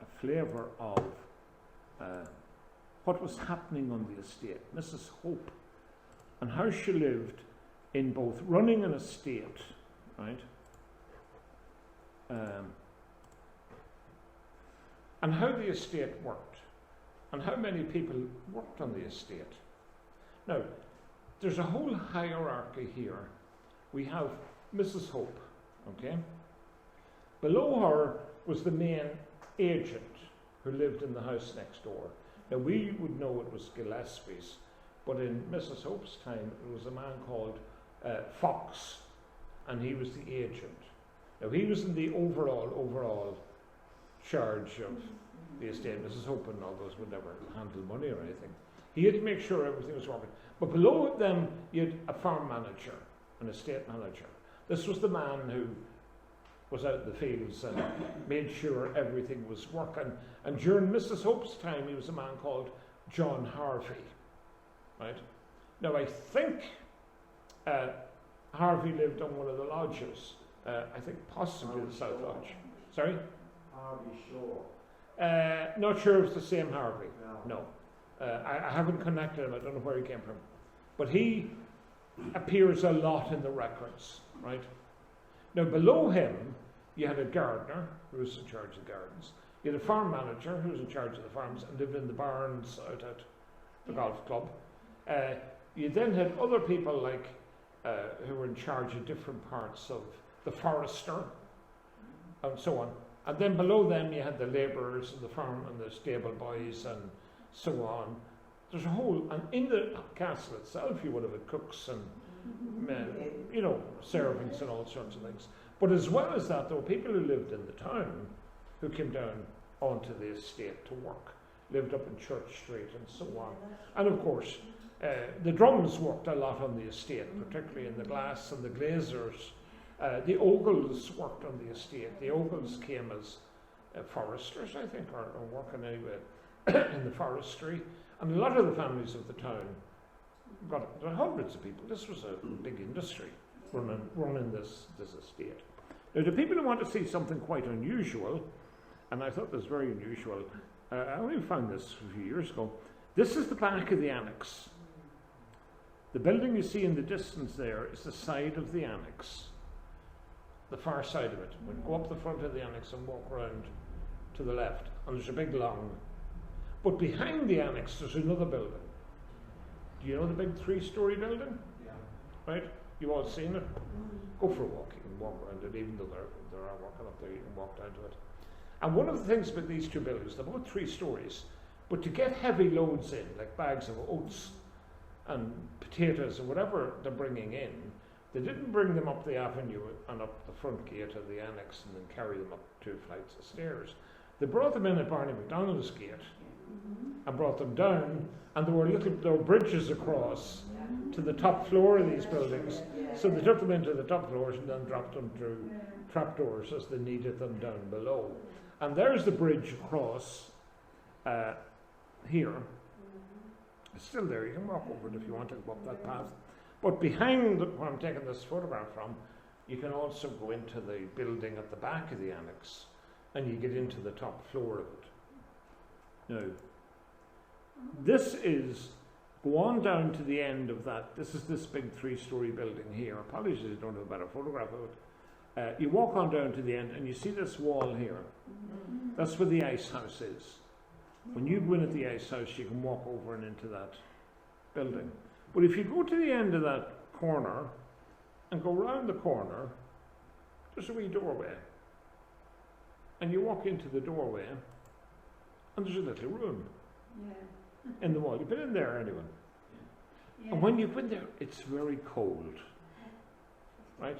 a flavour of what was happening on the estate. Mrs. Hope, and how she lived in both running an estate, right, and how the estate worked, and how many people worked on the estate. Now, there's a whole hierarchy here. We have Mrs. Hope, okay? Below her was the main agent who lived in the house next door. Now, we would know it was Gillespie's, but in Mrs. Hope's time, it was a man called Fox, and he was the agent. Now, he was in the overall charge of the estate. Mrs. Hope and others would never handle money or anything. He had to make sure everything was working. But below them, you had a farm manager, an estate manager. This was the man who was out in the fields and made sure everything was working. And during Mrs. Hope's time, he was a man called John Harvey, right? Now, I think Harvey lived on one of the lodges. I think possibly the South Lodge. Sorry? Harvey Shaw. Not sure it was the same Harvey. No. I haven't connected him. I don't know where he came from. But he appears a lot in the records, right? Now, below him, you had a gardener who was in charge of the gardens. You had a farm manager who was in charge of the farms and lived in the barns out at the golf club. You then had other people like who were in charge of different parts of the forester and so on. And then below them, you had the labourers and the farm and the stable boys and so on. There's a whole, and in the castle itself, you would have had cooks and servants and all sorts of things. But as well as that, there were people who lived in the town who came down onto the estate to work, lived up in Church Street and so on. And of course, the drums worked a lot on the estate, particularly in the glass and the glazers. The Ogles worked on the estate. The Ogles came as foresters, I think, or working anyway in the forestry. And a lot of the families of the town got hundreds of people. This was a big industry running this estate. Now, the people who want to see something quite unusual, and I thought this very unusual, I only found this a few years ago. This is the back of the annex. The building you see in the distance there is the side of the annex, the far side of it. We go up the front of the annex and walk around to the left, and there's a big long. But behind the annex, there's another building. Do you know the big 3-story building? Yeah. Right? You all seen it? Go for a walk. You can walk around it, even though there are walking up there, you can walk down to it. And one of the things about these two buildings, they're both 3 stories, but to get heavy loads in, like bags of oats and potatoes or whatever they're bringing in, they didn't bring them up the avenue and up the front gate of the annex and then carry them up 2 flights of stairs. They brought them in at Barney McDonald's gate and brought them down, and there were bridges across to the top floor of these buildings. So they took them into the top floors and then dropped them through trapdoors as they needed them down below. And there's the bridge across here. It's still there. You can walk over it if you want to go up that path. But behind where I'm taking this photograph from, you can also go into the building at the back of the annex, and you get into the top floor of it. Now, this is, go on down to the end of that. This is this big 3-story building here. Apologies, I don't have a better photograph of it. You walk on down to the end, and you see this wall here. That's where the ice house is. When you go in at the ice house, you can walk over and into that building. But if you go to the end of that corner and go round the corner, there's a wee doorway. And you walk into the doorway, and there's a little room in the wall. You've been in there, anyone? Yeah. And when you've been there, it's very cold, right?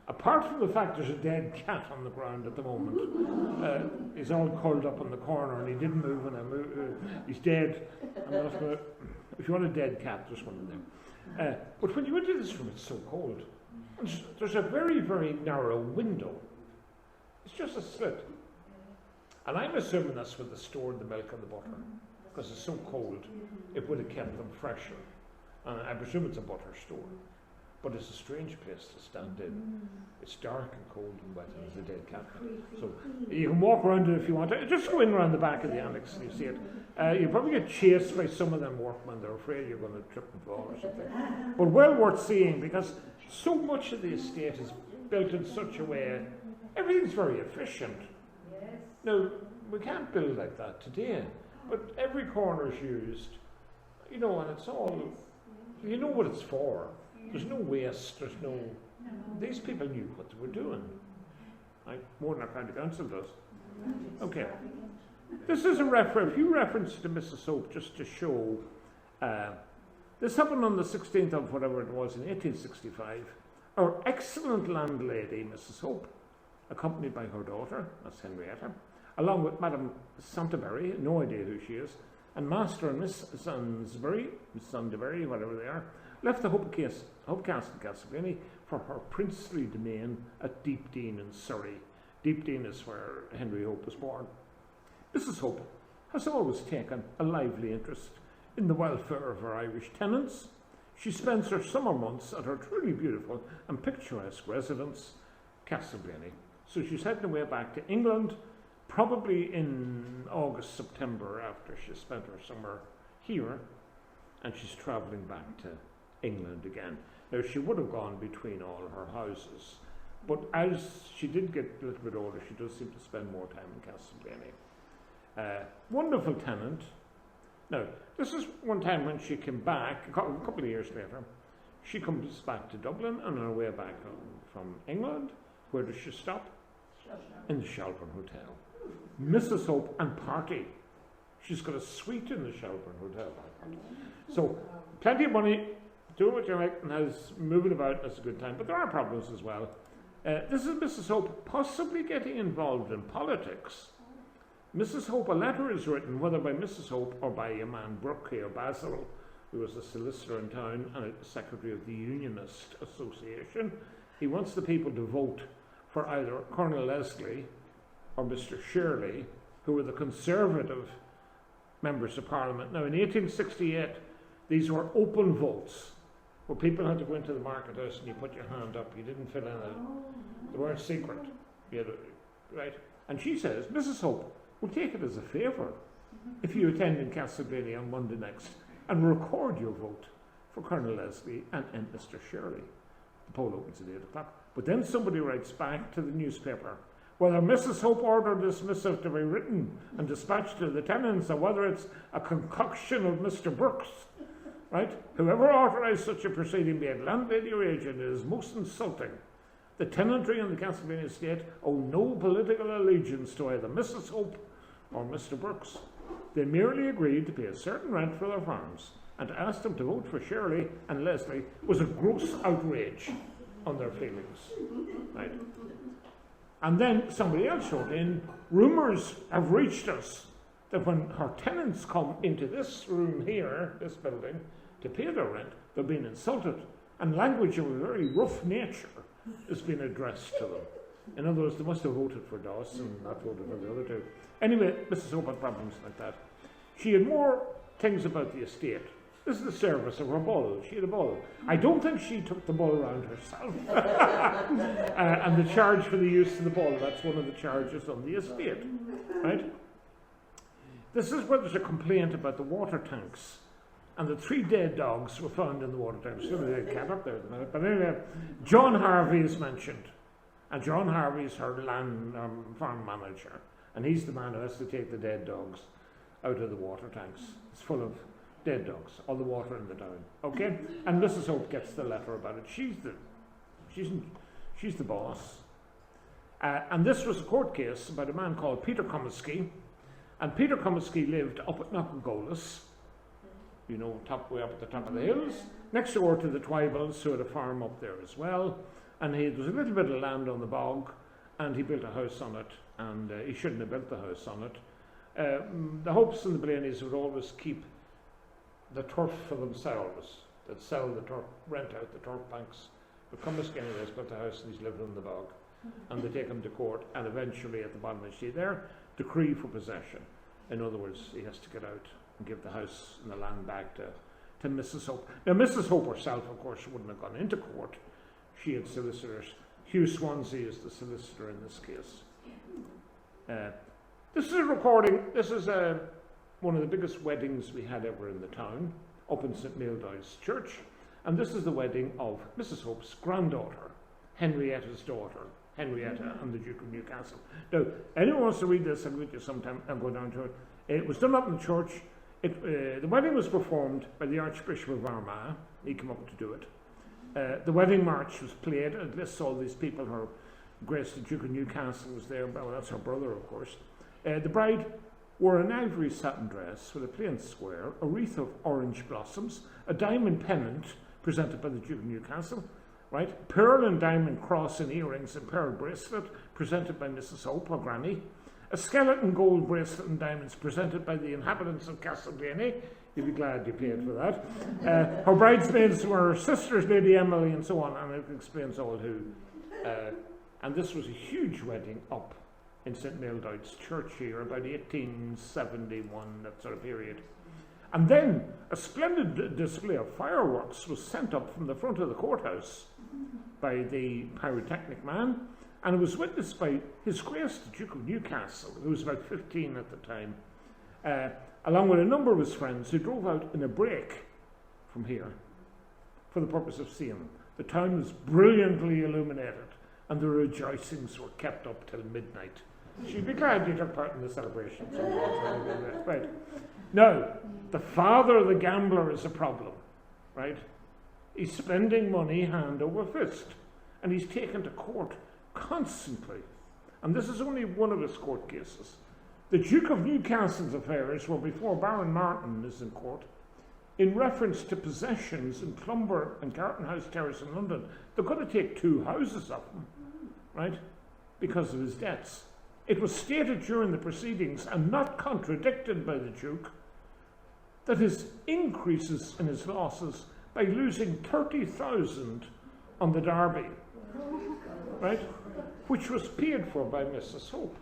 Apart from the fact there's a dead cat on the ground at the moment. He's all curled up in the corner, and he didn't move, and he's dead. If you want a dead cat, there's one in there. But when you enter this room, it's so cold. There's a very, very narrow window. It's just a slit. And I'm assuming that's where they stored the milk and the butter, because it's so cold, it would have kept them fresher. And I presume it's a butter store. but it's a strange place to stand in. It's dark and cold and wet, and there's a dead cat. So you can walk around it if you want to. Just go in around the back of the annex and you see it. You probably get chased by some of them workmen. They're afraid you're going to trip and fall or something. But well worth seeing, because so much of the estate is built in such a way, everything's very efficient. Now, we can't build like that today, but every corner is used, you know, and it's all, you know what it's for. There's no waste, there's no, these people knew what they were doing. More than our county council does. Okay. This is a few references to Mrs. Hope, just to show, this happened on the 16th of whatever it was in 1865. Our excellent landlady, Mrs. Hope, accompanied by her daughter, that's Henrietta, along with Madame Santaberry, no idea who she is, and Master and Miss Santaberry, whatever they are, left the Hope Castle in Castleblayney for her princely domain at Deepdean in Surrey. Deepdean is where Henry Hope was born. Mrs. Hope has always taken a lively interest in the welfare of her Irish tenants. She spends her summer months at her truly beautiful and picturesque residence, Castleblayney. So she's heading away back to England, probably in August, September, after she spent her summer here, and she's travelling back to England again. Now, she would have gone between all her houses, but as she did get a little bit older, she does seem to spend more time in Castleblayney. Wonderful tenant. Now, this is one time when she came back, a couple of years later. She comes back to Dublin, and on her way back from England, where does she stop? In the Shelburne Hotel. Mrs. Hope and party. She's got a suite in the Shelburne Hotel. So, plenty of money, do what you like, and has moving about, that's a good time. But there are problems as well. This is Mrs. Hope possibly getting involved in politics. Mrs. Hope, a letter is written, whether by Mrs. Hope or by a man, Brooke or Basil, who was a solicitor in town and a secretary of the Unionist Association. He wants the people to vote for either Colonel Leslie or Mr. Shirley, who were the Conservative members of Parliament. Now, in 1868, these were open votes, where people had to go into the market house and you put your hand up. You didn't fill in it. They weren't secret. You had right? And she says, Mrs. Hope will take it as a favour if you attend in Castleblayney on Monday next and record your vote for Colonel Leslie and Mr. Shirley. The poll opens at 8 o'clock. But then somebody writes back to the newspaper whether Mrs. Hope ordered this missive to be written and dispatched to the tenants, or whether it's a concoction of Mr. Brooks, right? Whoever authorised such a proceeding, be it landlady or agent, is most insulting. The tenantry in the Castleblayney estate owe no political allegiance to either Mrs. Hope or Mr. Brooks. They merely agreed to pay a certain rent for their farms, and to ask them to vote for Shirley and Leslie was a gross outrage on their feelings, right? And then somebody else wrote in, rumours have reached us that when her tenants come into this room here, this building, to pay their rent, they're being insulted, and language of a very rough nature has been addressed to them. In other words, they must have voted for Doss and not voted for the other two. Anyway, Mrs. Hope had problems like that. She had more things about the estate. This is the service of her bull. She had a bull. I don't think she took the bull around herself. And the charge for the use of the bull, that's one of the charges on the estate, right? This is where there's a complaint about the water tanks. And the 3 dead dogs were found in the water tanks. There's a dead cat up there at the minute. But anyway, John Harvey is mentioned. And John Harvey is her land farm manager. And he's the man who has to take the dead dogs out of the water tanks. It's full of dead dogs, all the water in the down. Okay? And Mrs. Hope gets the letter about it. She's the boss. And this was a court case about a man called Peter Comiskey. And Peter Comiskey lived up at Knocknagolas, you know, way up at the top of the hills, next door to the Twibbles, who had a farm up there as well. And there was a little bit of land on the bog, and he built a house on it, and he shouldn't have built the house on it. The Hopes and the Blaney's would always keep the turf for themselves. They'd sell the turf, rent out the turf banks. But Comiskey anyways built a house and he's living in the bog. And they take him to court, and eventually at the bottom of the sheet there, decree for possession. In other words, he has to get out and give the house and the land back to to Mrs. Hope. Now, Mrs. Hope herself, of course, wouldn't have gone into court. She had solicitors. Hugh Swansea is the solicitor in this case. This is a recording. This is one of the biggest weddings we had ever in the town, up in St. Mildred's Church. And this is the wedding of Mrs. Hope's granddaughter, Henrietta's daughter, Henrietta and the Duke of Newcastle. Now, anyone wants to read this, I'll read you sometime. I'll go down to it. It was done up in the church. The wedding was performed by the Archbishop of Armagh. He came up to do it. The wedding march was played. It lists all these people. Her Grace, the Duke of Newcastle, was there. Well, that's her brother, of course. The bride wore an ivory satin dress with a plain square, a wreath of orange blossoms, a diamond pennant presented by the Duke of Newcastle, right? Pearl and diamond cross and earrings and pearl bracelet presented by Mrs. Hope, her granny. A skeleton gold bracelet and diamonds presented by the inhabitants of Castleblayney. You'll be glad you paid for that. Her bridesmaids were her sisters, Lady Emily, and so on, and it explains all who. And this was a huge wedding up in St. Mildred's Church here, about 1871, that sort of period. And then a splendid display of fireworks was sent up from the front of the courthouse by the pyrotechnic man, and it was witnessed by His Grace the Duke of Newcastle, who was about 15 at the time, along with a number of his friends who drove out in a brake from here for the purpose of seeing them. The town was brilliantly illuminated, and the rejoicings were kept up till midnight. She'd be glad you took part in the celebration. Right. Now, the father of the gambler is a problem, right? He's spending money hand over fist, and he's taken to court constantly. And this is only one of his court cases. The Duke of Newcastle's affairs were before Baron Martin is in court in reference to possessions in Clumber and Carton House Terrace in London. They're going to take 2 houses of him, right, because of his debts. It was stated during the proceedings, and not contradicted by the Duke, that his increases in his losses by losing 30,000 on the Derby, right, which was paid for by Mrs. Hope.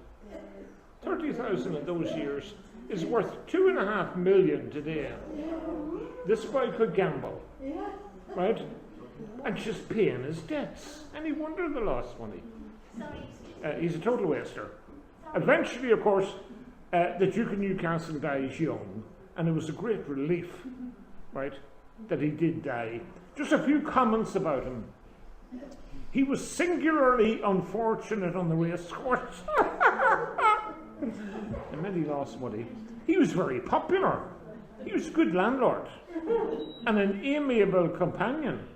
30,000 in those years is worth 2.5 million today. This boy could gamble, right, and she's paying his debts. Any wonder they lost money. He's a total waster. Eventually, of course, the Duke of Newcastle dies young, and it was a great relief, right, that he did die. Just a few comments about him. He was singularly unfortunate on the race course. And then he lost money. He was very popular. He was a good landlord and an amiable companion.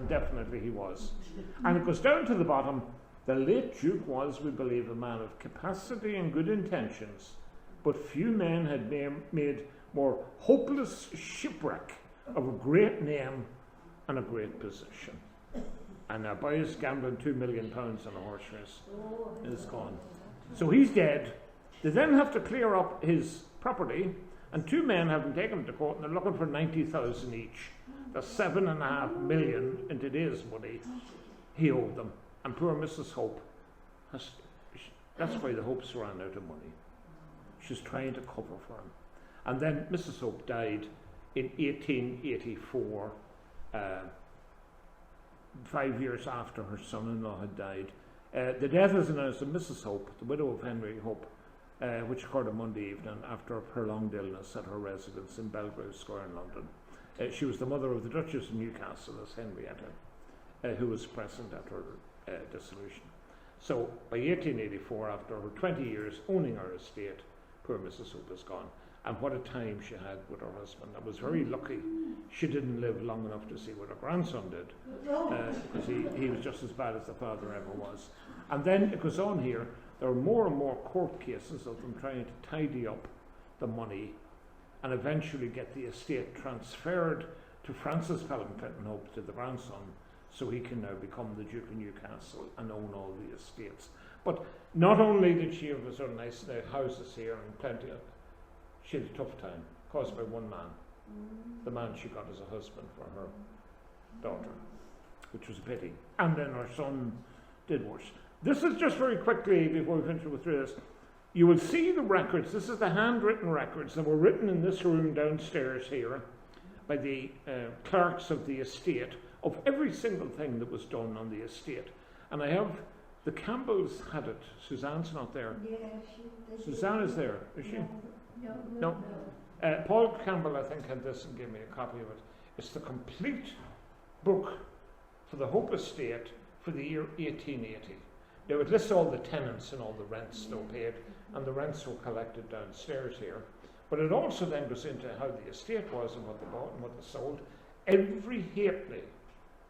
Definitely he was. And it goes down to the bottom. The late Duke was, we believe, a man of capacity and good intentions, but few men had made more hopeless shipwreck of a great name and a great position. And now, by his gambling £2 million on a horse race, is gone. So he's dead. They then have to clear up his property, and 2 men have been taken to court, and they're looking for 90,000 each. That's 7.5 million in today's money he owed them. And poor Mrs. Hope, that's why the Hopes ran out of money. She's trying to cover for him. And then Mrs. Hope died in 1884, 5 years after her son-in-law had died. The death is announced of Mrs. Hope, the widow of Henry Hope, which occurred on Monday evening after a prolonged illness at her residence in Belgrave Square in London. She was the mother of the Duchess of Newcastle, as Henrietta, who was present at her dissolution. So by 1884, after her 20 years owning her estate, poor Mrs. Hope is gone. And what a time she had with her husband. I was very lucky she didn't live long enough to see what her grandson did, because he was just as bad as the father ever was. And then it goes on here, there are more and more court cases of them trying to tidy up the money and eventually get the estate transferred to Francis Pelham Clinton Hope, to the grandson, so he can now become the Duke of Newcastle and own all the estates. But not only did she have a sort of nice houses here and plenty of, she had a tough time, caused by one man, the man she got as a husband for her daughter, which was a pity. And then her son did worse. This is just very quickly, before we finish through this, you will see the records. This is the handwritten records that were written in this room downstairs here by the clerks of the estate of every single thing that was done on the estate. And I have, the Campbells had it. Suzanne's not there. Yeah, Suzanne is there, is she? No. Paul Campbell, I think, had this and gave me a copy of it. It's the complete book for the Hope Estate for the year 1880. Now, it lists all the tenants and all the rents they were paid, and the rents were collected downstairs here. But it also then goes into how the estate was and what they bought and what they sold. Every halfpenny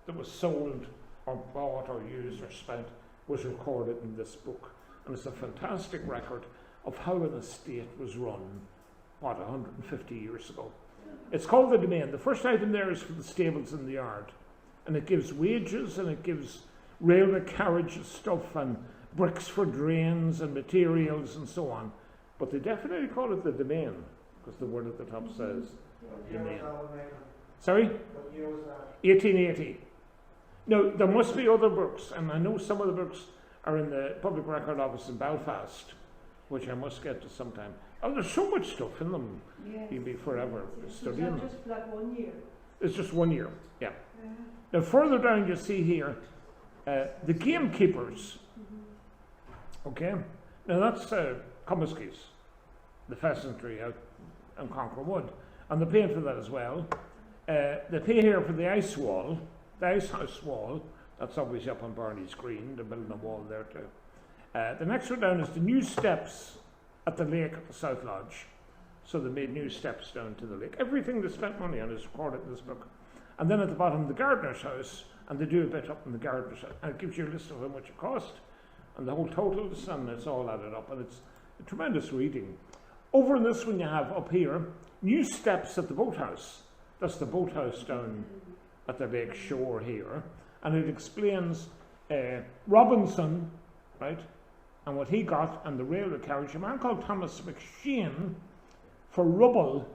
that was sold or bought or used or spent was recorded in this book. And it's a fantastic record of how an estate was run, 150 years ago. It's called the Demesne. The first item there is for the stables in the yard. And it gives wages and it gives railway carriage stuff and bricks for drains and materials and so on. But they definitely call it the Demesne, because the word at the top says Demesne. Sorry? What year was that? 1880. Now, there must be other books, and I know some of the books are in the Public Record Office in Belfast, which I must get to sometime. Oh, there's so much stuff in them. Yes. You'll be forever studying them. Just like 1 year. It's just 1 year, yeah. Now, further down you see here, the gamekeepers. Okay? Now, that's Comiskey's, the pheasantry out in Conquer Wood. And they pay for that as well. They pay here for the ice wall, the ice house wall. That's obviously up on Barney's Green. They're building a wall there too. The next one down is the new steps at the lake at the South Lodge. So they made new steps down to the lake. Everything they spent money on is recorded in this book. And then at the bottom, the gardener's house, and they do a bit up in the gardener's house. And it gives you a list of how much it cost, and the whole totals, and it's all added up. And it's a tremendous reading. Over in this one you have up here, new steps at the boathouse. That's the boathouse down at the lake shore here. And it explains Robinson, right, and what he got, and the railway carriage. A man called Thomas McShane for rubble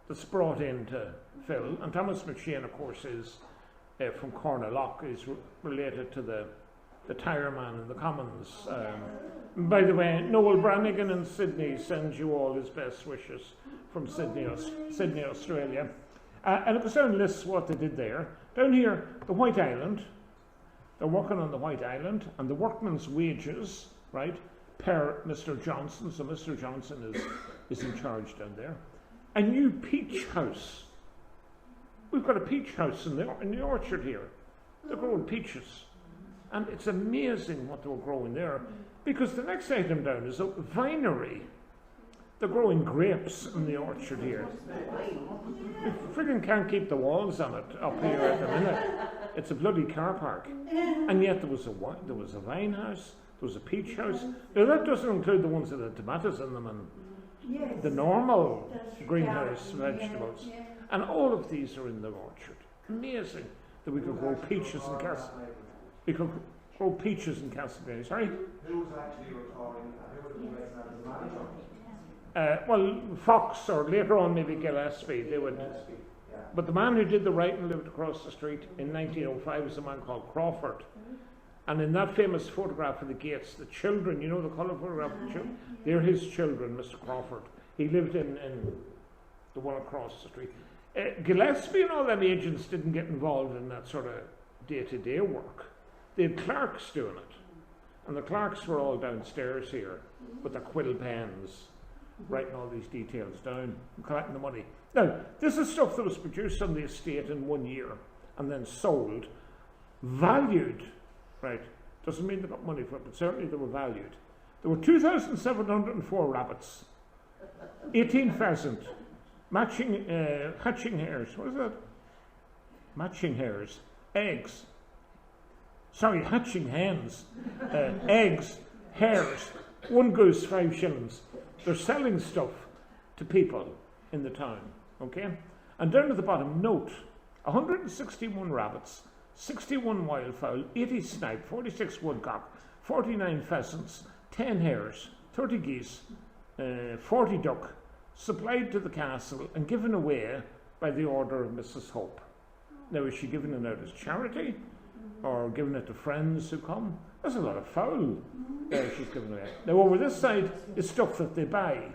that's brought in to fill. And Thomas McShane, of course, is from Cornalock, is related to the tire man in the Commons. By the way, Noel Brannigan in Sydney sends you all his best wishes from Sydney, Australia. And it goes down and lists what they did there. Down here, the White Island. They're working on the White Island, and the workman's wages, right, per Mr. Johnson. So Mr. Johnson is in charge down there. A new peach house. We've got a peach house in the orchard here. They're growing peaches. And it's amazing what they were growing there. Because the next item down is a vinery. They're growing grapes in the orchard here. We friggin' can't keep the walls on it up here at the minute. It's a bloody car park. And yet there was a vine house, there was a peach house. Now that doesn't include the ones that had tomatoes in them and the normal greenhouse vegetables. And all of these are in the orchard. Amazing that we could grow peaches in Castleblayney. Sorry? Who was actually recording, who was the manager? Well, Fox, or later on maybe Gillespie, they would. But the man who did the writing lived across the street in 1905 was a man called Crawford. And in that famous photograph of the gates, the children, you know the colour photograph of the children? They're his children, Mr. Crawford. He lived in the one across the street. Gillespie and all them agents didn't get involved in that sort of day-to-day work. They had clerks doing it. And the clerks were all downstairs here with their quill pens, writing all these details down and collecting the money. Now, this is stuff that was produced on the estate in 1 year and then sold, valued, right? Doesn't mean they got money for it, but certainly they were valued. There were 2,704 rabbits, 18 pheasant, hatching hares, what is that? Matching hares, eggs. Sorry, hatching hens, eggs, hares, 1 goose, 5 shillings. They're selling stuff to people in the town, okay? And down at the bottom, note, 161 rabbits, 61 wildfowl, 80 snipe, 46 woodcock, 49 pheasants, 10 hares, 30 geese, 40 duck, supplied to the castle and given away by the order of Mrs. Hope. Now, is she giving it out as charity or giving it to friends who come? There's a lot of fowl she's giving away. Now, over this side is stuff that they buy.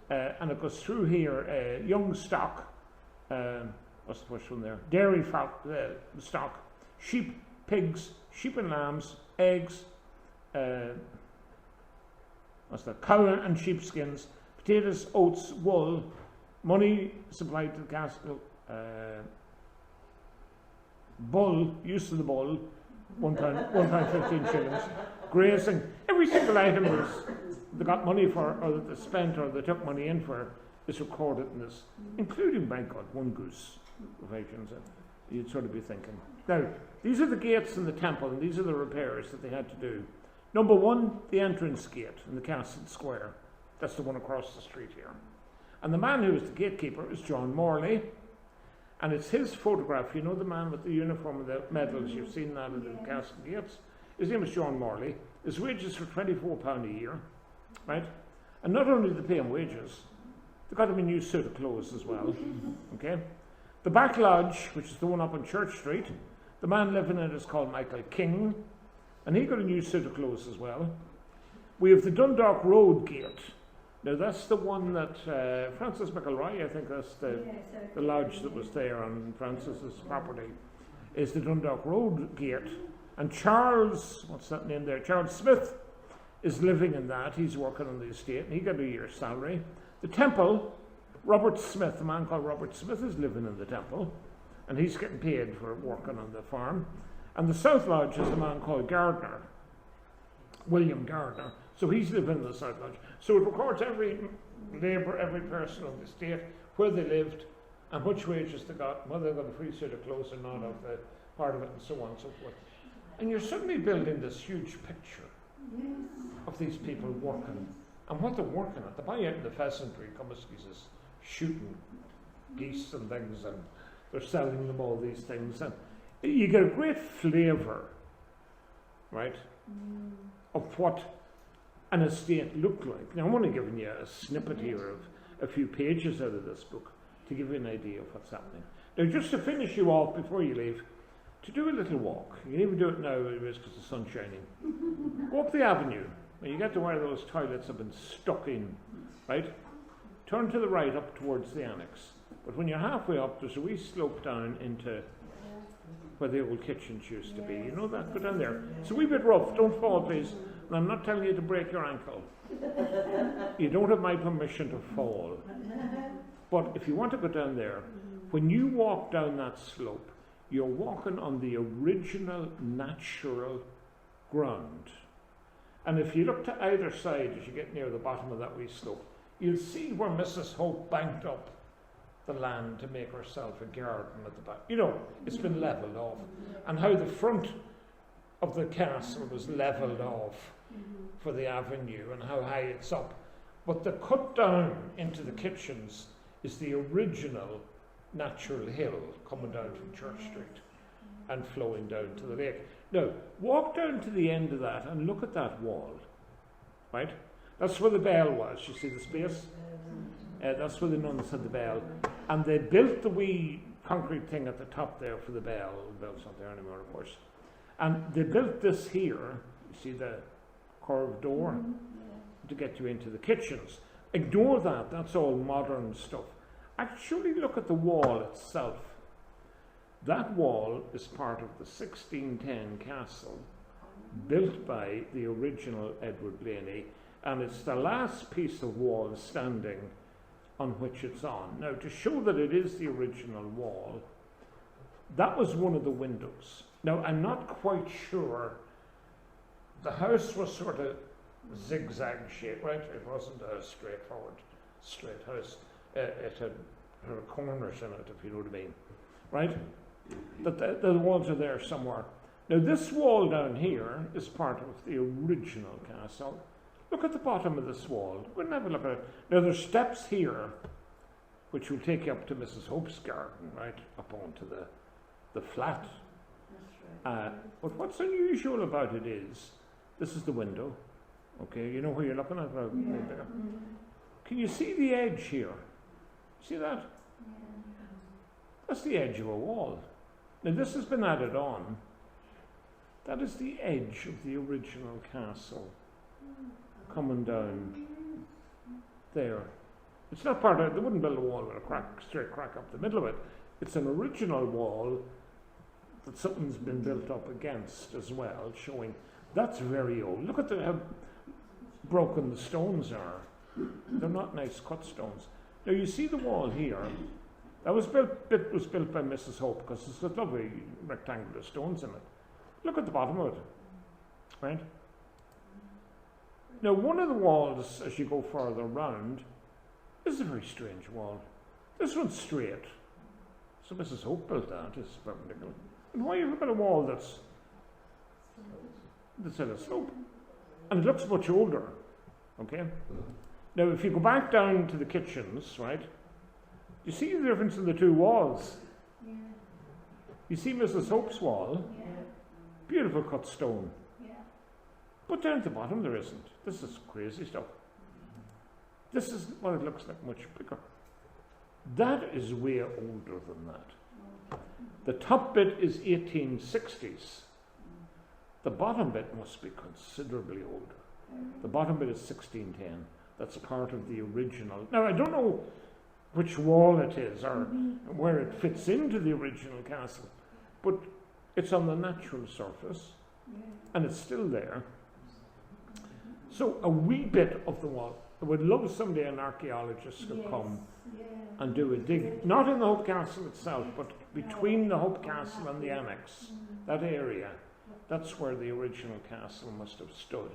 And it goes through here, young stock, what's the first one there? Dairy stock, sheep, pigs, sheep and lambs, eggs, what's that? Cow and sheepskins, potatoes, oats, wool, money supplied to the castle, bull, use of the bull, £1.15, grazing. Every single item they got money for, or that they spent, or they took money in for, is recorded in this, including, by God, one goose. You'd sort of be thinking. Now, these are the gates in the temple, and these are the repairs that they had to do. Number one, the entrance gate in the castle square. That's the one across the street here. And the man who was the gatekeeper is John Morley. And it's his photograph, you know, the man with the uniform and the medals, you've seen that at the castle gates. His name is John Morley. His wages were £24 a year, right? And not only did they pay him wages, they got him a new suit of clothes as well, okay? The back lodge, which is the one up on Church Street, the man living in it is called Michael King, and he got a new suit of clothes as well. We have the Dundalk Road gate. Now that's the one that Francis McElroy, I think that's the lodge that was there on Francis's property, is the Dundalk Road gate. And Charles, what's that name there? Charles Smith is living in that. He's working on the estate, and he got a year's salary. The temple, Robert Smith, a man called Robert Smith, is living in the temple, and he's getting paid for working on the farm. And the South Lodge is a man called Gardner, William Gardner. So he's living in the South Lodge. So it records every labour, every person on the estate, where they lived, and which wages they got, whether they got a free suit of clothes or not of the part of it, and so on and so forth. And you're suddenly building this huge picture of these people working, and what they're working at. They buy out in the pheasantry, Cummiskis is shooting geese and things, and they're selling them all these things. And you get a great flavour, right, of what an estate looked like. Now, I'm only giving you a snippet here of a few pages out of this book to give you an idea of what's happening. Now, just to finish you off before you leave, to do a little walk. You can even do it now because the sun's shining. Go up the avenue. When you get to where those toilets have been stuck in, right? Turn to the right up towards the annex. But when you're halfway up, there's a wee slope down into where the old kitchens used to be. You know that? Go down there. It's a wee bit rough. Don't fall, please. And I'm not telling you to break your ankle. You don't have my permission to fall. But if you want to go down there, when you walk down that slope, you're walking on the original natural ground. And if you look to either side as you get near the bottom of that wee slope, you'll see where Mrs. Hope banked up the land to make herself a garden at the back. You know, it's been levelled off. And how the front of the castle was levelled off for the avenue and how high it's up. But the cut down into the kitchens is the original natural hill coming down from Church Street and flowing down to the lake. Now, walk down to the end of that and look at that wall, right? That's where the bell was. You see the space? That's where the nuns had the bell. And they built the wee concrete thing at the top there for the bell. The bell's not there anymore, of course. And they built this here, you see the curved door, to get you into the kitchens. Ignore that, that's all modern stuff. Actually look at the wall itself. That wall is part of the 1610 castle built by the original Edward Blayney, and it's the last piece of wall standing on which it's on. Now, to show that it is the original wall, that was one of the windows. Now, I'm not quite sure. The house was sort of zigzag shaped, right? It wasn't a straightforward, straight house. It had corners in it, if you know what I mean, right? But the walls are there somewhere. Now, this wall down here is part of the original castle. Look at the bottom of this wall. Go and have a look at it. Now, there's steps here, which will take you up to Mrs. Hope's garden, right, up onto the flat. But what's unusual about it is, this is the window, okay? You know where you're looking at? Can you see the edge here? See that? That's the edge of a wall. Now, this has been added on. That is the edge of the original castle coming down there. It's not part of it. They wouldn't build a wall with a straight crack up the middle of it. It's an original wall that something's been built up against as well, showing that's very old. Look at how broken the stones are. They're not nice cut stones. Now you see the wall here. That was built by Mrs. Hope because it's got lovely rectangular stones in it. Look at the bottom of it, right? Now one of the walls, as you go further round, is a very strange wall. This one's straight. So Mrs. Hope built that. It's perpendicular. And why have you got a wall that's at a slope? And it looks much older. Okay? Now if you go back down to the kitchens, right, you see the difference in the two walls. Yeah. You see Mrs. Hope's wall, Yeah. beautiful cut stone. Yeah. But down at the bottom there isn't. This is crazy stuff. This is what it looks like, much bigger. That is way older than that. The top bit is 1860s. The bottom bit must be considerably older. The bottom bit is 1610. That's part of the original. Now, I don't know which wall it is or where it fits into the original castle, but it's on the natural surface and it's still there. So a wee bit of the wall. I would love someday an archaeologist to come and do a dig, not in the Hope Castle itself, but between the Hope Castle and the annex, that area. That's where the original castle must have stood,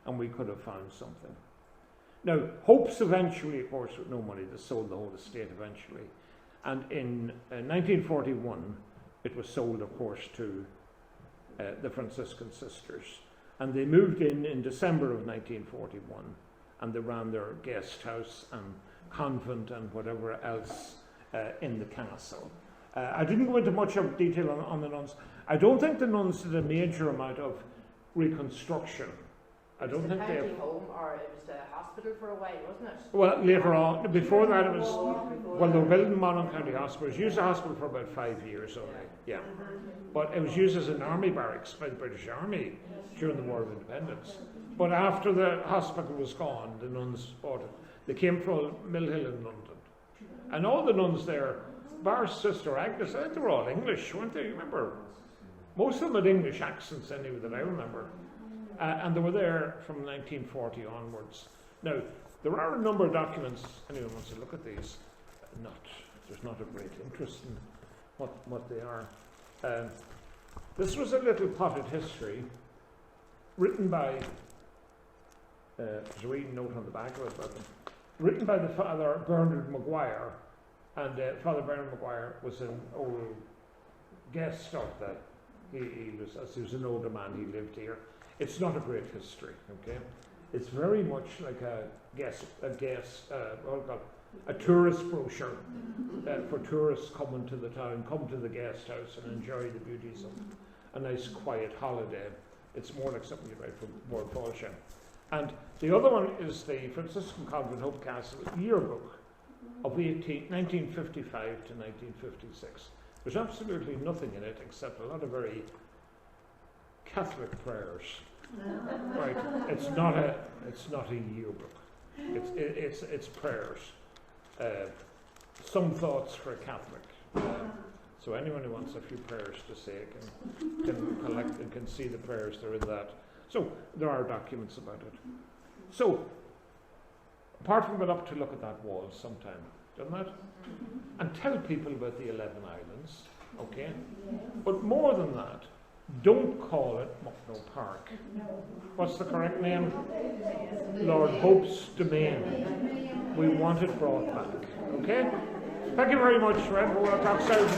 and we could have found something. Now, Hope's eventually, of course, with no money, they sold the whole estate eventually. And in 1941, it was sold, of course, to the Franciscan sisters. And they moved in December of 1941, and they ran their guest house and convent and whatever else in the castle. I didn't go into much of detail on the nuns. I don't think the nuns did a major amount of reconstruction. I don't think they have. Home, or it was a hospital for a while, wasn't it? Well, later on, before that, it was. Well, they were building Monaghan County Hospital. It was used as a hospital for about 5 years only. Yeah, but it was used as an army barracks by the British Army during the War of Independence. But after the hospital was gone, the nuns bought it. They came from Mill Hill in London, and all the nuns there, bar Sister Agnes, I think they were all English, weren't they? You remember? Most of them had English accents anyway that I remember. And they were there from 1940 onwards. Now, there are a number of documents, anyone wants to look at these, there's not a great interest in what they are. This was a little potted history written by, there's a wee note on the back of it about them, written by the Father Bernard Maguire, and Father Bernard Maguire was an old guest of the, he was an older man, he lived here. It's not a great history, okay? It's very much like a tourist brochure for tourists coming to the town, come to the guest house and enjoy the beauties of a nice quiet holiday. It's more like something you write for Board Fáilte. And the other one is the Franciscan Convent Hope Castle yearbook of 1955 to 1956. There's absolutely nothing in it except a lot of very Catholic prayers. Right? It's not a yearbook. It's prayers. Some thoughts for a Catholic. So anyone who wants a few prayers to say can collect and can see the prayers that are in that. So there are documents about it. So apart from going up to look at that wall sometime, done that? And tell people about the 11 islands, okay? But more than that, don't call it Muckno Park. What's the correct name? Lord Hope's Demesne. We want it brought back, okay? Thank you very much, Fred. We'll talk soon.